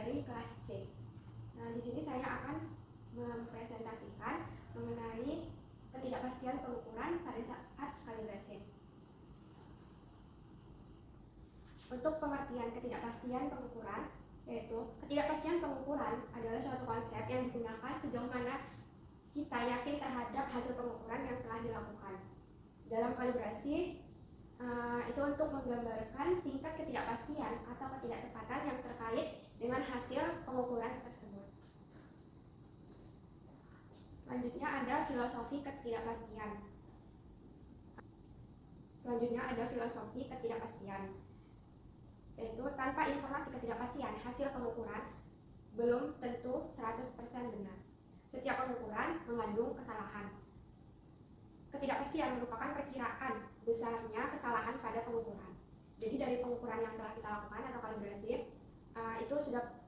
dari kelas C. Nah, di sini saya akan mempresentasikan mengenai ketidakpastian pengukuran pada saat kalibrasi. Untuk pengertian ketidakpastian pengukuran, yaitu ketidakpastian pengukuran adalah suatu konsep yang digunakan sejauh mana kita yakin terhadap hasil pengukuran yang telah dilakukan. Dalam kalibrasi, itu untuk menggambarkan tingkat ketidakpastian atau ketidaktepatan yang terkait dengan hasil pengukuran tersebut. Selanjutnya ada filosofi ketidakpastian. Yaitu tanpa informasi ketidakpastian hasil pengukuran belum tentu 100% benar. Setiap pengukuran mengandung kesalahan. Ketidakpastian merupakan perkiraan besarnya kesalahan pada pengukuran. Jadi dari pengukuran yang telah kita lakukan atau kalibrasi, itu sudah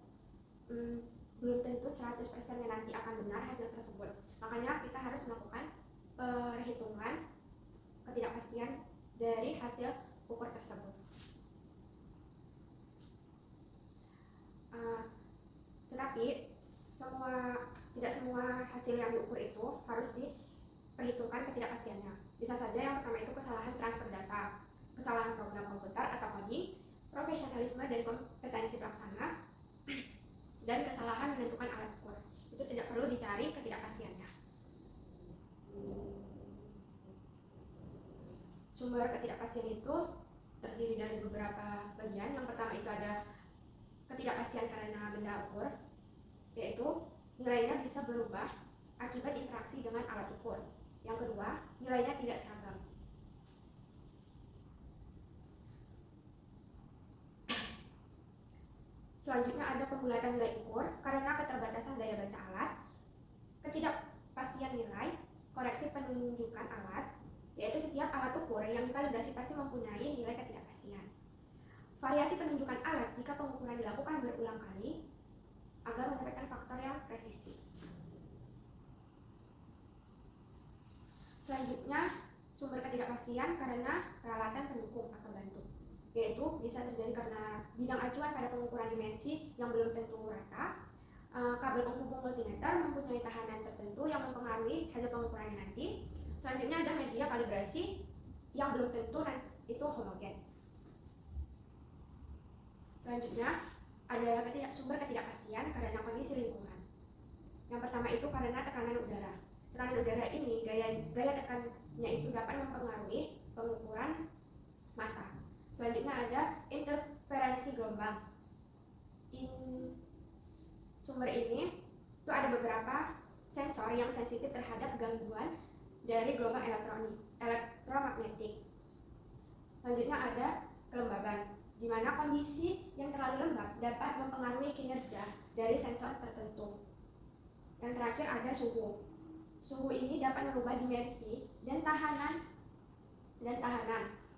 belum tentu 100% nanti akan benar hasil tersebut. Makanya kita harus melakukan perhitungan ketidakpastian dari hasil ukur tersebut. Tetapi tidak semua hasil yang diukur itu harus diperhitungkan ketidakpastiannya. Bisa saja yang pertama itu kesalahan transfer data, kesalahan program komputer atau coding, profesionalisme dan kompetensi pelaksana, dan kesalahan menentukan alat ukur. Itu tidak perlu dicari ketidakpastiannya. Sumber ketidakpastian itu terdiri dari beberapa bagian. Yang pertama itu ada ketidakpastian karena benda ukur, yaitu nilainya bisa berubah akibat interaksi dengan alat ukur. Yang kedua, nilainya tidak seragam. Selanjutnya ada pembulatan nilai ukur karena keterbatasan daya baca alat, ketidakpastian nilai, koreksi penunjukan alat, yaitu setiap alat ukur yang dikalibrasi pasti mempunyai nilai ketidakpastian. Variasi penunjukan alat jika pengukuran dilakukan berulang kali agar mendapatkan faktor yang presisi. Selanjutnya, sumber ketidakpastian karena peralatan pendukung atau bantu, yaitu bisa terjadi karena bidang acuan pada pengukuran dimensi yang belum tentu rata, kabel penghubung multimeter mempunyai tahanan tertentu yang mempengaruhi hasil pengukuran nanti. Selanjutnya ada media kalibrasi yang belum tentu itu homogen. Selanjutnya ada sumber ketidakpastian karena kondisi lingkungan. Yang pertama itu karena tekanan udara. Tekanan udara ini gaya tekannya itu dapat mempengaruhi pengukuran massa. Selanjutnya ada interferensi gelombang. Sumber ini itu ada beberapa sensor yang sensitif terhadap gangguan dari gelombang elektromagnetik. Selanjutnya ada kelembaban, di mana kondisi yang terlalu lembab dapat mempengaruhi kinerja dari sensor tertentu. Yang terakhir ada suhu. Suhu ini dapat merubah dimensi dan tahanan.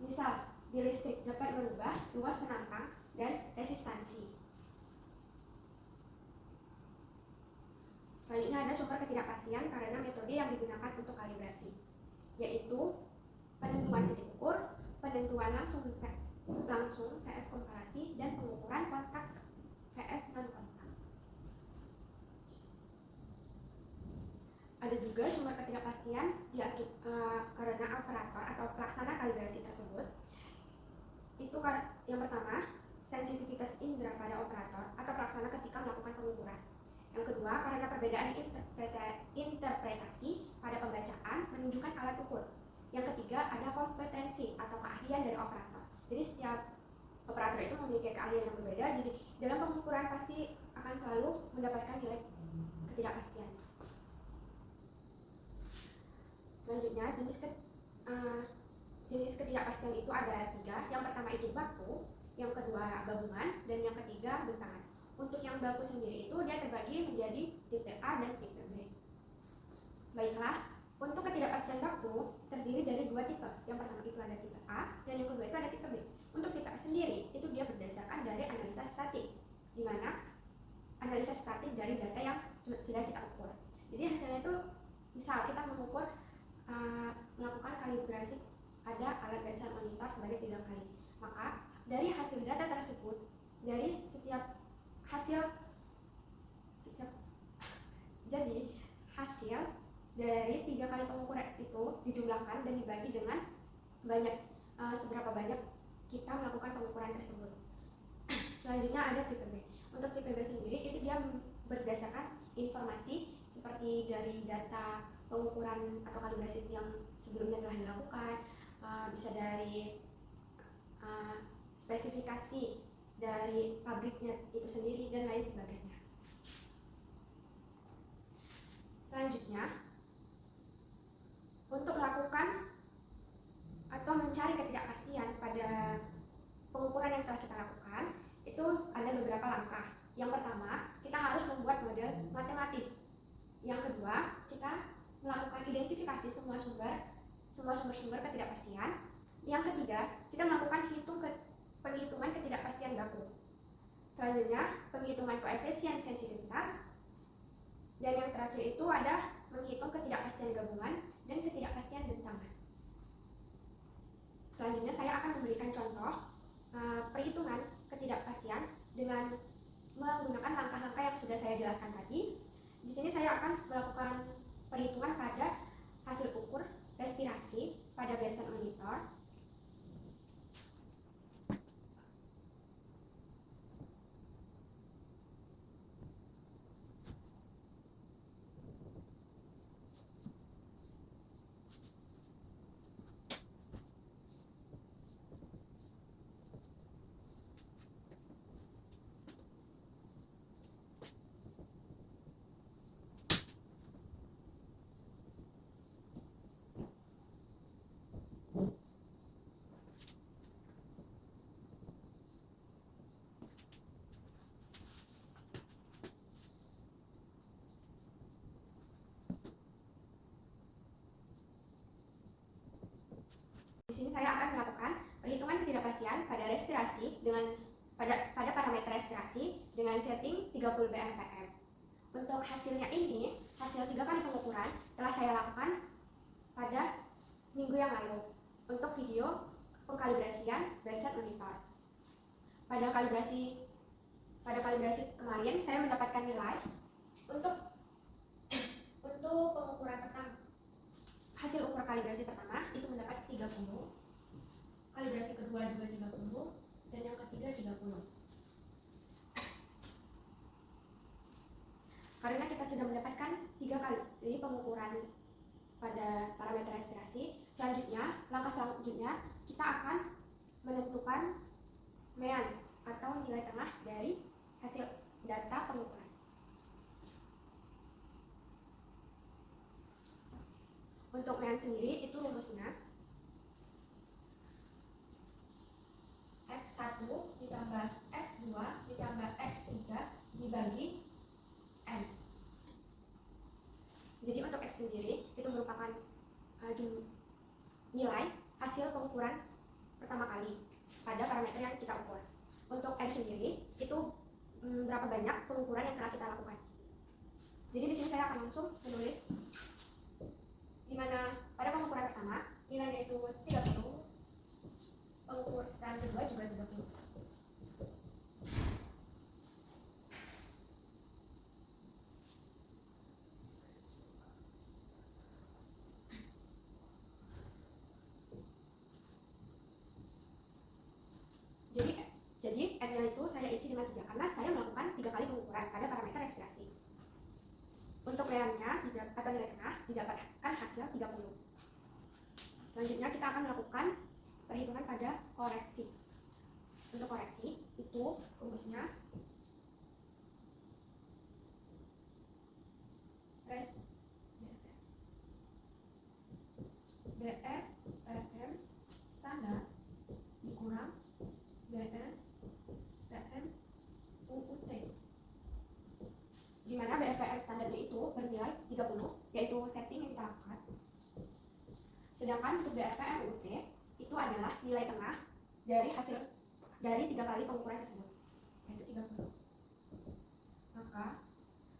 Misal, di listrik dapat merubah luas penantang dan resistansi. Selanjutnya ada sumber ketidakpastian karena metode yang digunakan untuk kalibrasi, yaitu penentuan titik ukur, penentuan langsung VS komparasi, dan pengukuran kontak VS non kontak. Ada juga sumber ketidakpastian karena operator atau pelaksana kalibrasi tersebut. Itu yang pertama, sensitivitas indera pada operator atau pelaksana ketika melakukan pengukuran. Yang kedua, karena perbedaan interpretasi pada pembacaan menunjukkan alat ukur. Yang ketiga, ada kompetensi atau keahlian dari operator. Jadi setiap operator itu memiliki keahlian yang berbeda, jadi dalam pengukuran pasti akan selalu mendapatkan nilai ketidakpastian. Selanjutnya, jenis ketidakpastian itu ada 3. Yang pertama itu baku, yang kedua gabungan, dan yang ketiga bentangan. Untuk yang baku sendiri itu dia terbagi menjadi tipe A dan tipe B. Baiklah, untuk ketidakpastian baku terdiri dari 2 tipe. Yang pertama itu ada tipe A, dan yang kedua itu ada tipe B. Untuk tipe A sendiri itu dia berdasarkan dari analisa statik, di mana analisa statik dari data yang sudah kita ukur. Jadi hasilnya itu, misal kita mengukur melakukan kalibrasi ada alat dasar monitor sebanyak 3 kali, maka dari hasil data tersebut, dari setiap hasil Jadi hasil dari 3 kali pengukuran itu dijumlahkan dan dibagi dengan seberapa banyak kita melakukan pengukuran tersebut. Selanjutnya ada tipe B. Untuk tipe B sendiri itu dia berdasarkan informasi seperti dari data pengukuran atau kalibrasi yang sebelumnya telah dilakukan, bisa dari spesifikasi dari pabriknya itu sendiri dan lain sebagainya. Selanjutnya, untuk melakukan atau mencari ketidakpastian pada pengukuran yang telah kita lakukan, itu ada beberapa langkah. Yang pertama, kita harus membuat model matematis. Yang kedua, kita melakukan identifikasi semua sumber ketidakpastian. Yang ketiga, kita melakukan penghitungan ketidakpastian baku. Selanjutnya, penghitungan koefisien sensitivitas. Dan yang terakhir itu ada menghitung ketidakpastian gabungan dan ketidakpastian bentangan. Selanjutnya saya akan memberikan contoh perhitungan ketidakpastian dengan menggunakan langkah-langkah yang sudah saya jelaskan tadi. Di sini saya akan melakukan perhitungan pada hasil ukur respirasi pada Benson monitor. Di sini saya akan melakukan perhitungan ketidakpastian pada respirasi pada parameter respirasi dengan setting 30 BRPM. Untuk hasilnya ini, hasil 3 kali pengukuran telah saya lakukan pada minggu yang lalu untuk video pengkalibrasian Benson monitor. Pada kalibrasi kemarin saya mendapatkan nilai untuk pengukuran pertama. Hasil ukur kalibrasi pertama itu mendapat 30, kalibrasi kedua juga 30, dan yang ketiga 30. Karena kita sudah mendapatkan 3 kali pengukuran pada parameter respirasi, langkah selanjutnya kita akan menentukan mean atau nilai tengah dari hasil data pengukuran. Untuk mean sendiri itu rumusnya X1 ditambah X2 ditambah X3 dibagi N. Jadi untuk X sendiri itu merupakan nilai hasil pengukuran pertama kali pada parameter yang kita ukur. Untuk N sendiri itu berapa banyak pengukuran yang telah kita lakukan. Jadi di sini saya akan langsung menulis di mana pada pengukuran pertama nilainya itu 30, pengukuran kedua juga 30. Jadi N-nya itu saya isi dengan 3 karena saya melakukan 3 kali pengukuran pada parameter respirasi. Untuk meannya atau nilai tengah didapatkan hasil 30. Selanjutnya kita akan melakukan perhitungan pada koreksi. Untuk koreksi itu rumusnya BRPM standar dikurang BRPM UUT, di mana BRPM standarnya itu bernilai 30, yaitu setting yang kita lakukan. Sedangkan untuk BRPM UUT itu adalah nilai tengah dari hasil dari 3 kali pengukuran tersebut, yaitu 30.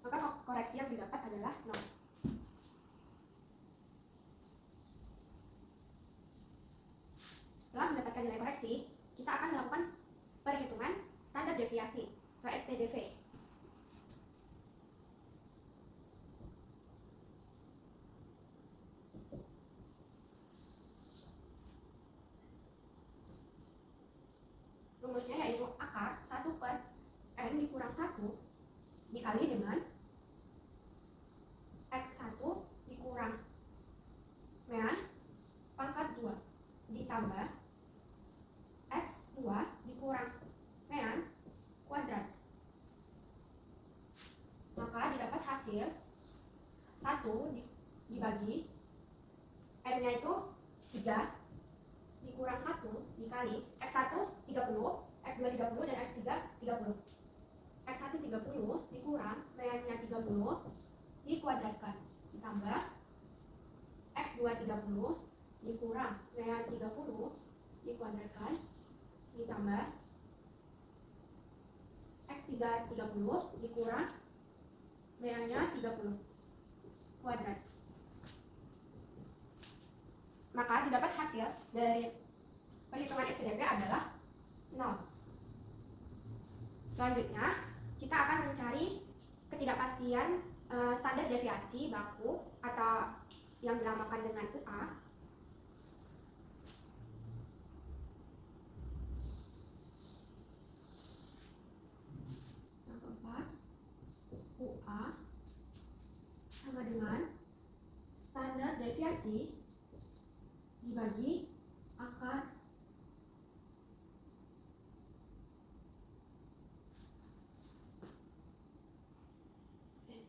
Maka koreksi yang didapat adalah 0. Setelah mendapatkan nilai koreksi, kita akan melakukan perhitungan standar deviasi atau STDV. Rumusnya yaitu akar 1 per N dikurang 1 dikali dengan X1 dikurang mean pangkat 2 ditambah X2 dikurang mean kuadrat. Maka didapat hasil 1 dibagi N-nya itu 3 dikurang 1 dikali X1 30, X2 30, dan X3 30. X1 30 dikurang meannya 30 dikuadratkan ditambah X2 30 dikurang mean 30 dikuadratkan ditambah X3 30 dikurang meannya 30 kuadrat. Maka didapat hasil dari perhitungan STDV adalah 0. Selanjutnya kita akan mencari ketidakpastian standar deviasi baku atau yang dinamakan dengan UA. Yang keempat, UA sama dengan standar deviasi dibagi akar N.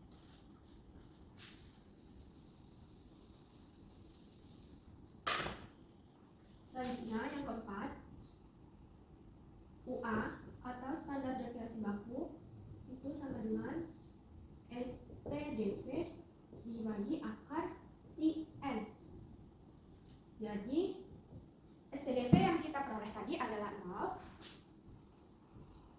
Selanjutnya yang keempat, UA atau standar deviasi baku itu sama dengan STDV dibagi akar TN. Jadi STDV yang kita peroleh tadi adalah 0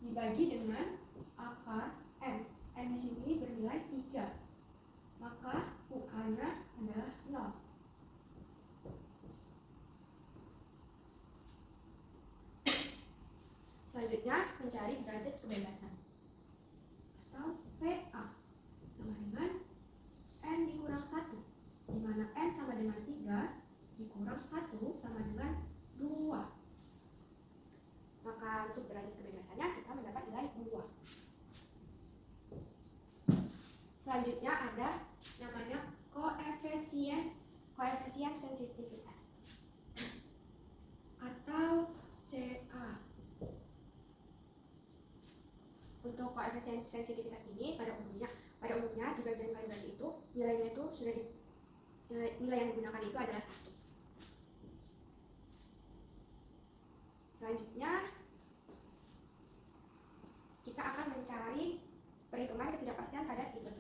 dibagi dengan akar N. N di sini bernilai 3. Maka UA-nya adalah 0. Selanjutnya mencari derajat kebebasan atau VA sama dengan N dikurang 1, di mana N sama dengan 3 dikurang 1 sama dengan 2. Maka untuk derajat kebebasannya kita mendapat nilai 2. Selanjutnya ada namanya koefisien sensitivitas atau CA. Untuk koefisien sensitivitas ini pada umumnya di bagian kalibrasi itu nilainya itu sudah nilai yang digunakan itu adalah 1. Selanjutnya kita akan mencari perhitungan ketidakpastian pada tipe B.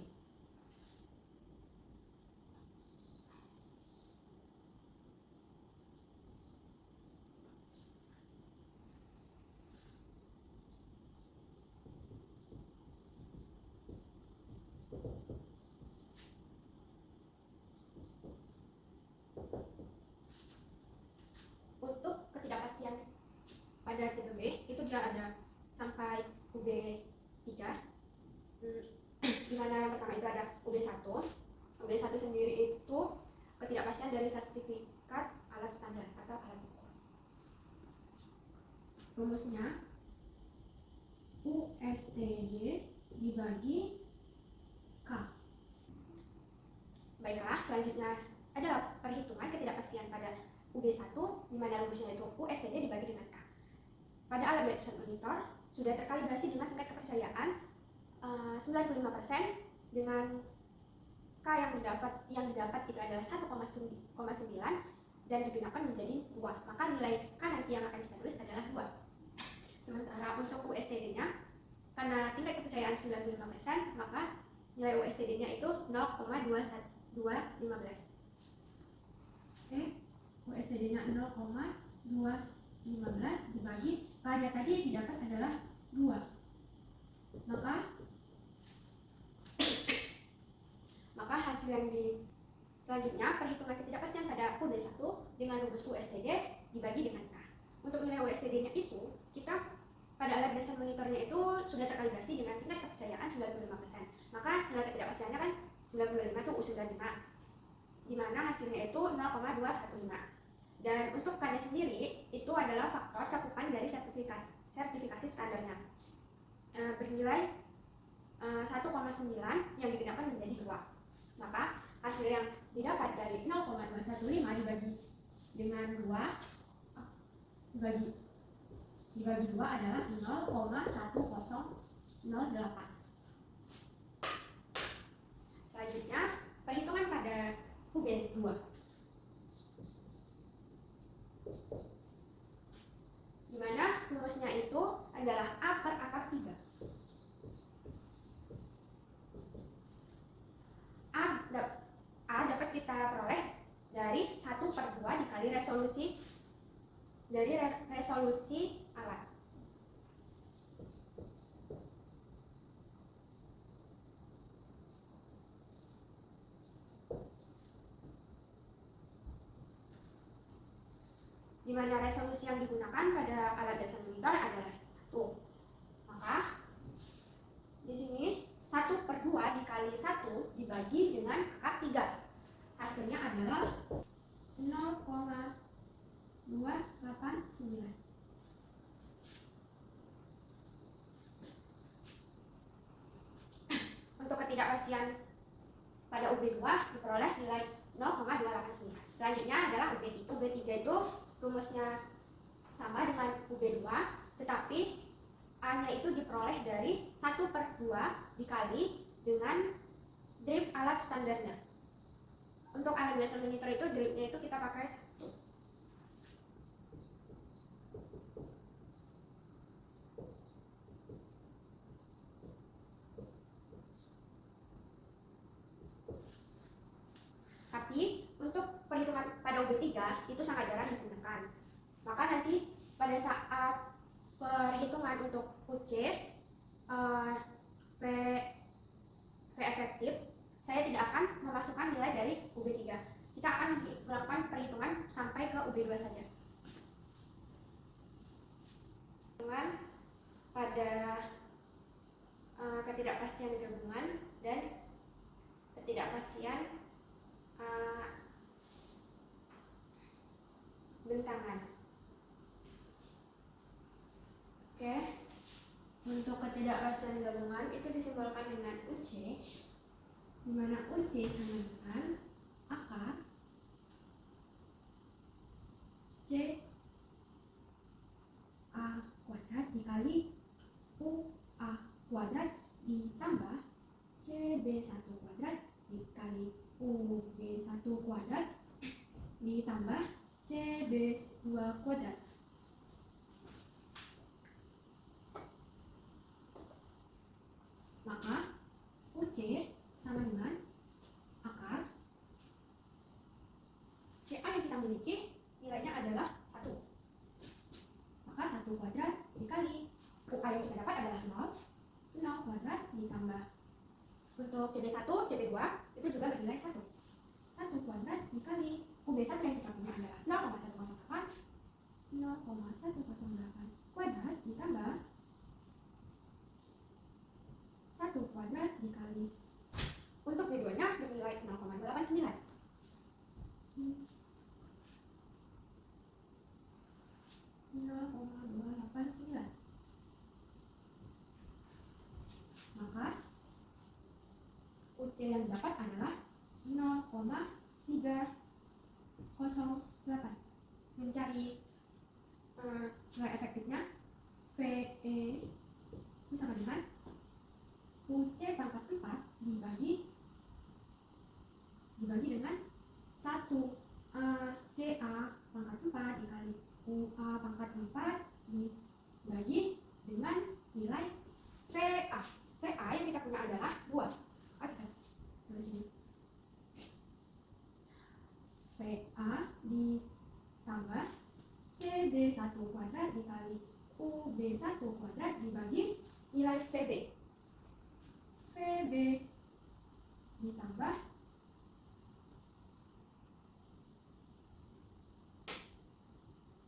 Untuk ketidakpastian pada tipe B itu dia ada sampai UB3, di mana yang pertama itu ada UB1. UB1 sendiri itu ketidakpastian dari sertifikat alat standar atau alat ukur. Rumusnya USTD dibagi K. Baiklah, selanjutnya adalah perhitungan ketidakpastian pada UB1, di mana rumusnya itu USTD dibagi dengan K. Pada alat Blackson monitor sudah terkalibrasi dengan tingkat kepercayaan 95% dengan K yang didapat itu adalah 1,9 dan digunakan menjadi 2. Maka nilai K nanti yang akan kita tulis adalah 2. Sementara untuk USTD-nya, karena tingkat kepercayaan 95%, maka nilai USTD-nya itu 0,215. Oke, USTD-nya 0,215 dibagi K-nya tadi didapat adalah 2. Maka hasil yang selanjutnya perhitungan ketidakpastian pada UB1 dengan rumus USTD dibagi dengan K. Untuk nilai USTD-nya itu kita pada alat Blackson monitornya itu sudah terkalibrasi dengan tingkat kepercayaan 95%. Maka nilai ketidakpastiannya kan 95 itu U95, di mana hasilnya itu 0,215. Dan untuk K-nya sendiri itu adalah faktor cakupan dari sertifikat sertifikasi standarnya bernilai 1,9 yang digunakan menjadi 2. Maka hasil yang didapat dari 0,215 dibagi dengan 2 dibagi 2 adalah 0,1008. Selanjutnya, perhitungan pada UB2. Di mana rumusnya itu adalah A per akar 3. A dapat kita peroleh dari 1/2 dikali resolusi alat. Di mana resolusi yang digunakan pada alat dasar monitor adalah 1. Maka di sini 1/2 dikali 1 dibagi dengan akar 3. Hasilnya adalah 0,289. Untuk ketidakpastian pada UB2 diperoleh nilai 0,289. Selanjutnya adalah UB3. UB3 itu rumusnya sama dengan UB2, tetapi A-nya itu diperoleh dari 1/2 dikali dengan drip alat standarnya. Untuk alat dasar monitor itu dripnya itu kita pakai 1. Tapi untuk perhitungan pada UB3 itu sangat jarang digunakan. Maka nanti pada saat perhitungan untuk UC V efektif, saya tidak akan memasukkan nilai dari UB3. Kita akan melakukan perhitungan sampai ke UB2 saja. Perhitungan pada ketidakpastian gabungan dan ketidakpastian bentangan. Oke, untuk ketidakpastian gabungan itu disimbolkan dengan UC, di mana UC sama dengan akar C A kuadrat dikali UA kuadrat ditambah CB1 kuadrat dikali UB1 kuadrat ditambah CB2 kuadrat. Maka UC sama dengan akar CA yang kita miliki nilainya adalah 1. Maka 1 kuadrat dikali UA yang kita dapat adalah 0 kuadrat ditambah untuk CB1, CB2 itu juga bernilai 1. 1 kuadrat dikali UB1 yang kita punya adalah 0,108 kuadrat ditambah 1 kuadrat dikali untuk B2-nya bernilai 0,289. Maka UC yang didapat adalah 0,308. Mencari nilai efektifnya, VE itu sama dengan UC pangkat 4 dibagi dengan 1 CA pangkat 4 dikali UA pangkat 4 dibagi dengan nilai VA. VA yang kita punya adalah 2. Kita tulis ini. VA ditambah CB1 kuadrat dikali UB1 kuadrat dibagi nilai VB. VB ditambah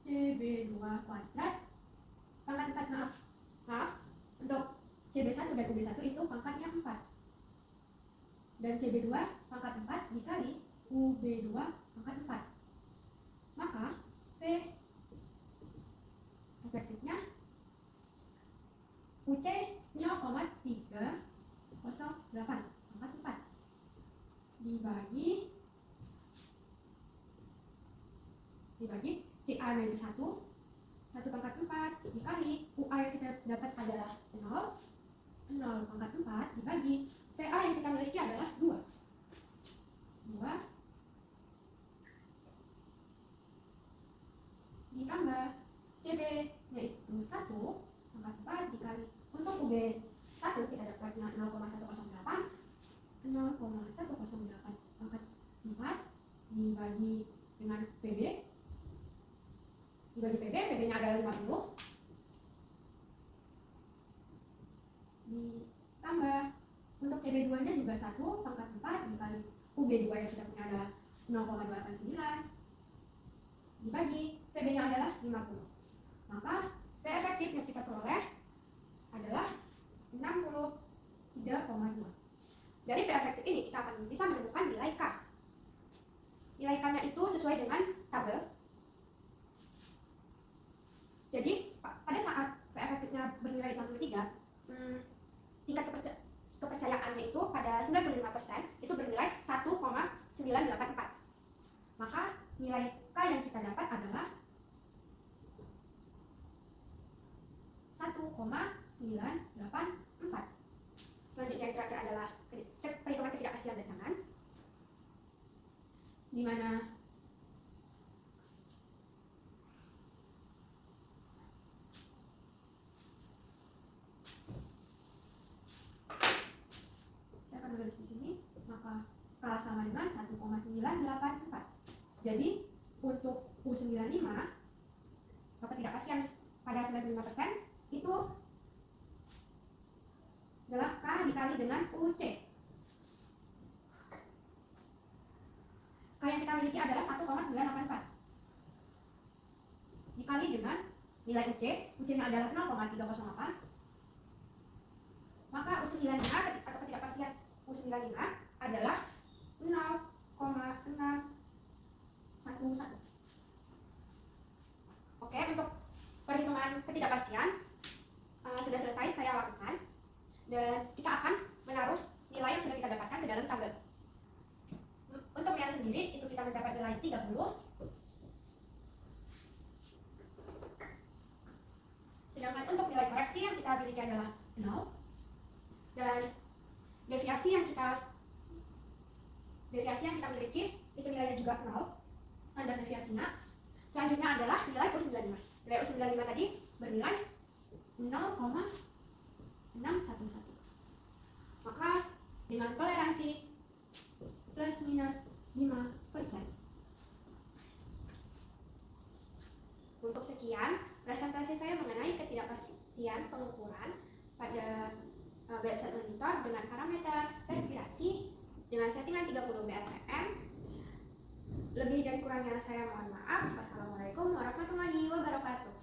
CB2 kuadrat pangkat 4, maaf, untuk CB1 dan UB1 itu pangkatnya 4 dan CB2 pangkat 4 dikali UB2 pangkat 4. Maka V efektifnya pangkat 4 dibagi CA nya itu 1 pangkat 4 dikali UA yang kita dapat adalah 0 pangkat 4 dibagi PA yang kita miliki adalah 2 ditambah CB yaitu 1 pangkat 4 dikali untuk UB 1 kita dapatnya 0,108 pangkat 4 dibagi dengan PB PB nya adalah 50 ditambah untuk CB2 nya juga 1 pangkat 4 dikali UB2 yang kita punya adalah 0,289 dibagi PB nya adalah 50. Maka P efektif yang kita peroleh adalah 63,2. Dari P efektif ini kita akan bisa menemukan nilai K. Nilai K nya itu sesuai dengan tabel. Jadi pada saat P efektifnya bernilai 63, tingkat kepercayaannya itu pada 95% itu bernilai 1,984. Maka nilai K yang kita dapat adalah 1,984. Selanjutnya yang terakhir adalah perhitungan ketidakpastian bentangan, di mana saya akan menulis di sini, maka K sama dengan 1,984. Jadi untuk U95 ketidakpastian pada 95% itu adalah K dikali dengan UC. K yang kita miliki adalah 1,984 dikali dengan nilai UC. UC nya adalah 0,308. Maka U95 atau ketidakpastian U95 adalah 0,611. Oke, untuk perhitungan ketidakpastian sudah selesai saya lakukan, dan kita akan menaruh nilai yang sudah kita dapatkan ke dalam tabel. Untuk yang sendiri itu kita mendapat nilai 30, sedangkan untuk nilai koreksi yang kita miliki adalah 0, dan deviasi yang kita miliki itu nilainya juga 0, standar deviasinya. Selanjutnya adalah nilai U95. Nilai U95 tadi bernilai 0,611. Maka dengan toleransi plus minus 5%. Untuk sekian presentasi saya mengenai ketidakpastian pengukuran pada bedside monitor dengan parameter respirasi dengan settingan 30 BRPM. Lebih dan kurangnya saya mohon maaf. Wassalamualaikum warahmatullahi wabarakatuh.